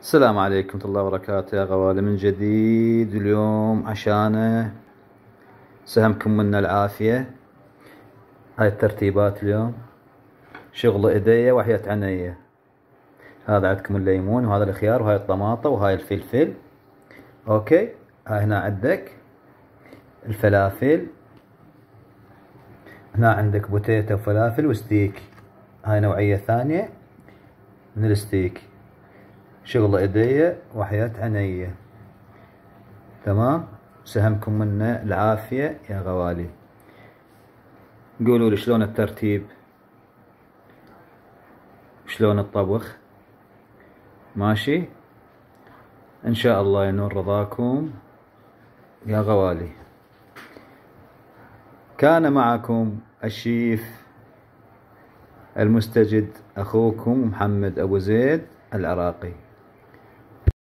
السلام عليكم ورحمة الله وبركاته يا غوالي من جديد. اليوم عشانه سهمكم منا العافية. هاي الترتيبات اليوم شغل ايديا وحياة عينيا. هذا عندكم الليمون وهذا الخيار وهاي الطماطة وهاي الفلفل. اوكي، هاي هنا عندك الفلافل، هنا عندك بوتيتا وفلافل وستيك. هاي نوعية ثانية من الستيك. شغل ايديا وحياة عينيا. تمام، سهمكم منا العافية يا غوالي. قولوا لي شلون الترتيب، شلون الطبخ، ماشي؟ ان شاء الله ينور رضاكم يا غوالي. كان معكم الشيف المستجد اخوكم محمد ابو زيد العراقي.